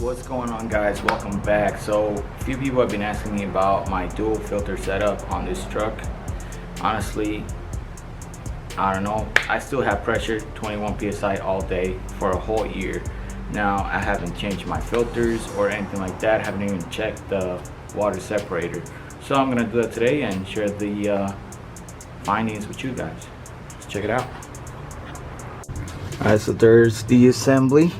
What's going on, guys? Welcome back. So a few people have been asking me about my dual filter setup on this truck. Honestly, I don't know. I still have pressure 21 psi all day for a whole year. Now I haven't changed my filters or anything like that. I haven't even checked the water separator. So I'm gonna do that today and share the findings with you guys. Let's check it out. Alright, so there's the assembly.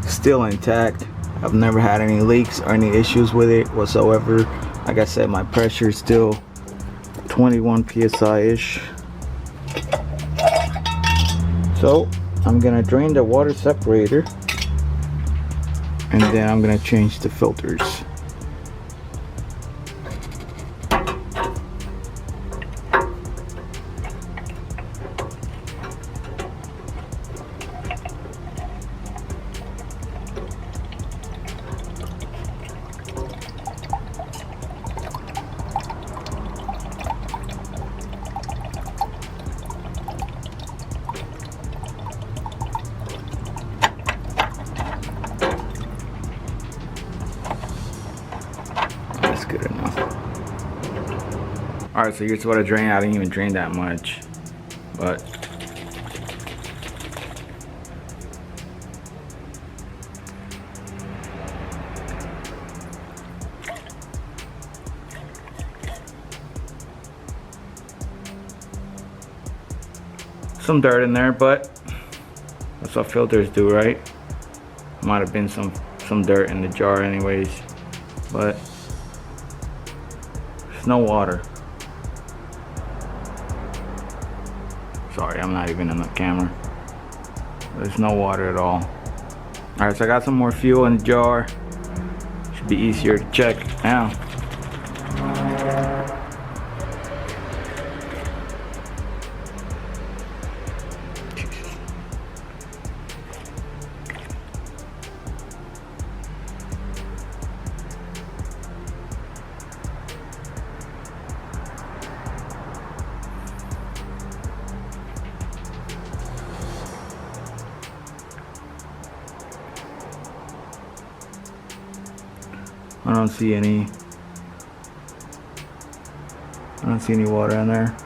Still intact. I've never had any leaks or any issues with it whatsoever. Like I said, my pressure is still 21 psi ish. So I'm gonna drain the water separator and then I'm gonna change the filters. That's good enough. Alright, so here's what I drained. I didn't even drain that much, but some dirt in there, but that's what filters do, right? Might have been some dirt in the jar anyways, but there's no water. Sorry, I'm not even in the camera. There's no water at all. Alright, so I got some more fuel in the jar. Should be easier to check now. I don't see any water in there.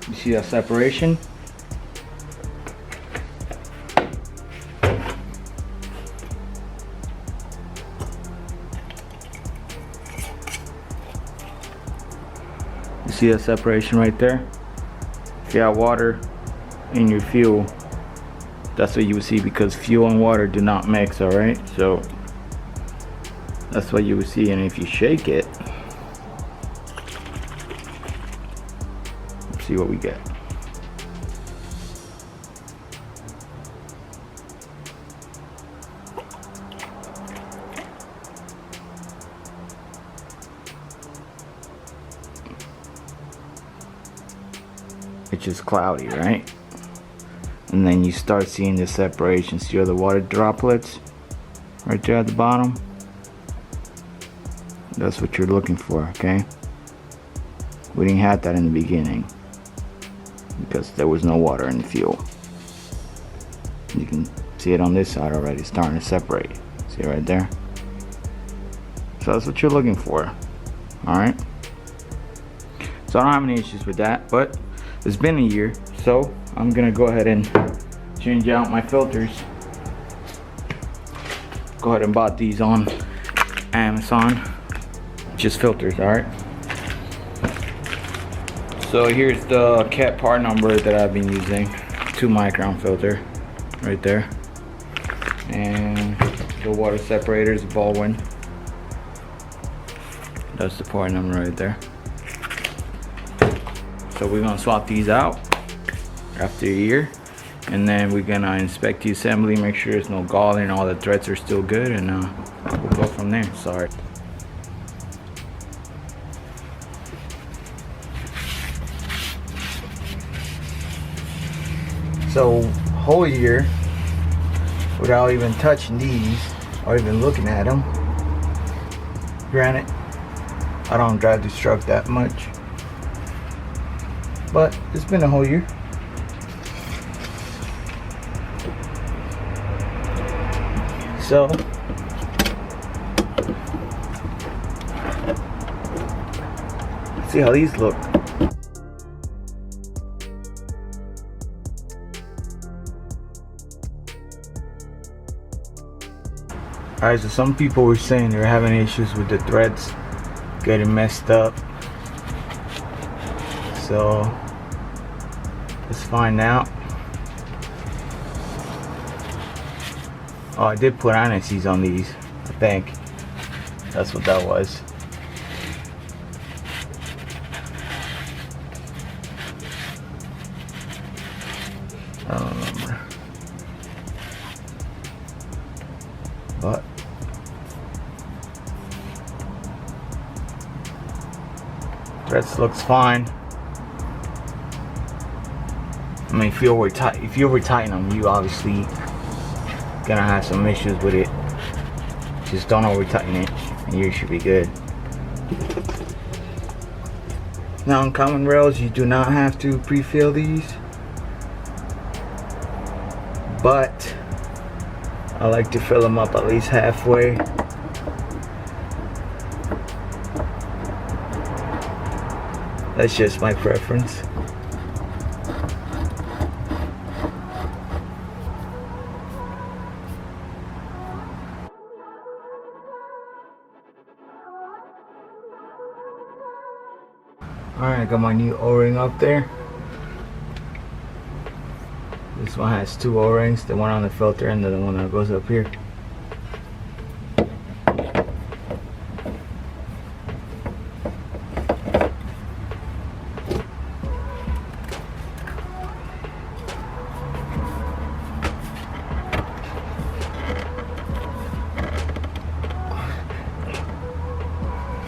You see that separation? You see that separation right there? If you have water in your fuel, that's what you would see, because fuel and water do not mix, alright? So that's what you would see, and if you shake it, let's see what we get. It's just cloudy, right? And then you start seeing the separation. See all the water droplets right there at the bottom? That's what you're looking for, okay? We didn't have that in the beginning because there was no water in the fuel. You can see it on this side already. It's starting to separate. See it right there? So that's what you're looking for. Alright? So I don't have any issues with that, but it's been a year, so I'm gonna go ahead and change out my filters. Go ahead and bought these on Amazon. Just filters, alright? So here's the cat part number that I've been using. 2-micron filter right there. And the water separator is Baldwin. That's the part number right there. So we're gonna swap these out after a year, and then we're gonna inspect the assembly, make sure there's no galling, all the threads are still good, and we'll go from there. Sorry. So whole year without even touching these or even looking at them. Granted, I don't drive this truck that much, but it's been a whole year. So let's see how these look. Alright, so some people were saying they're having issues with the threads getting messed up. So let's find out. Oh, I did put anti-seize on these, I think. That's what that was. I don't remember. But threads looks fine. I mean, if you over tighten them, you obviously gonna have some issues with it. Just don't over tighten it, and you should be good. Now on common rails, you do not have to pre-fill these, but I like to fill them up at least halfway. That's just my preference. Alright, I got my new O-ring up there. This one has two O-rings, the one on the filter and the one that goes up here.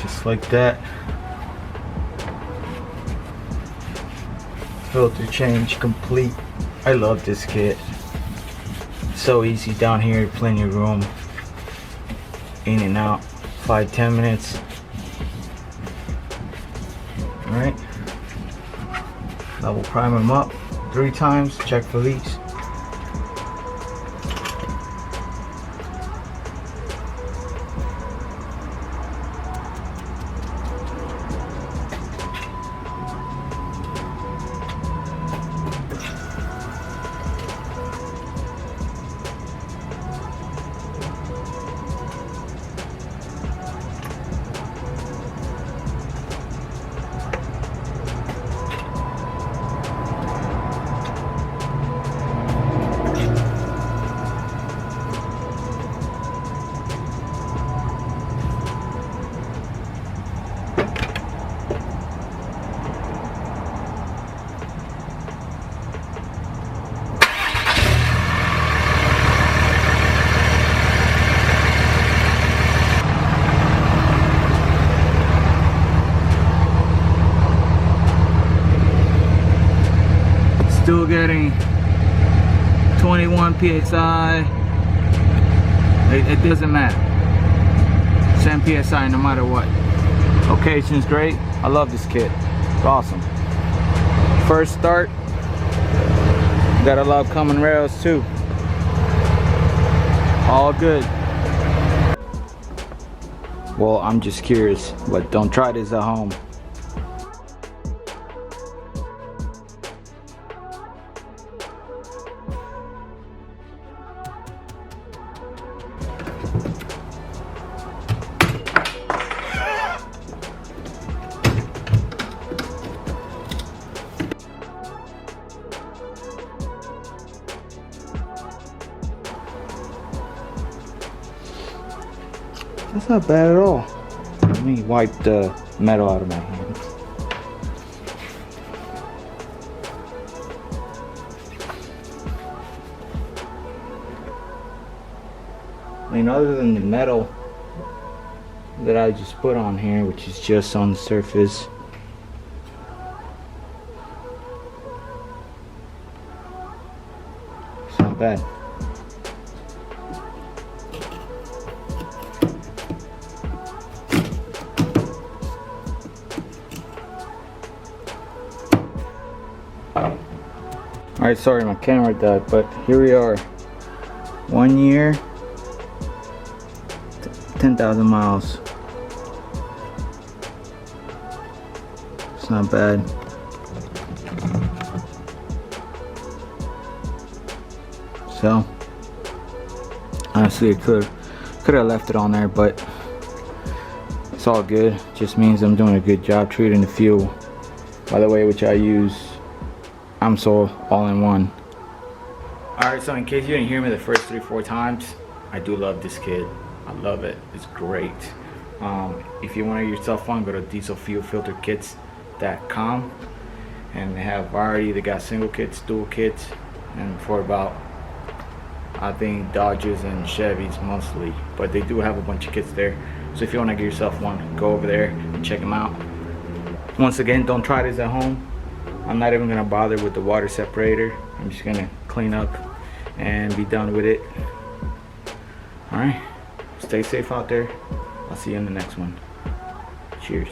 Just like that. Filter change complete. I love this kit. So easy down here, plenty of room. In and out, 5-10 minutes. Alright. I will prime them up 3 times, check for leaks. Still getting 21 psi. It doesn't matter. 10 psi no matter what. Location's great. I love this kit. It's awesome. First start. Gotta love Cummins rails too. All good. Well, I'm just curious, but don't try this at home. That's not bad at all. Let me wipe the metal out of my hands. I mean, other than the metal that I just put on here, which is just on the surface, not bad. Alright, sorry my camera died, but here we are. 1 year, 10,000 miles. It's not bad. So, honestly, I could have left it on there, but it's all good. Just means I'm doing a good job treating the fuel. By the way, which I use AMSOIL all-in-one. Alright, so in case you didn't hear me the first 3-4 times, I do love this kit. I love it. It's great. If you want to get yourself one, go to dieselfuelfilterkits.com, and they have variety. They got single kits, dual kits, and for about, I think, Dodges and Chevys mostly, but they do have a bunch of kits there. So if you want to get yourself one, go over there and check them out. Once again, don't try this at home. I'm not even gonna bother with the water separator. I'm just gonna clean up and be done with it. All right, stay safe out there. I'll see you in the next one. Cheers.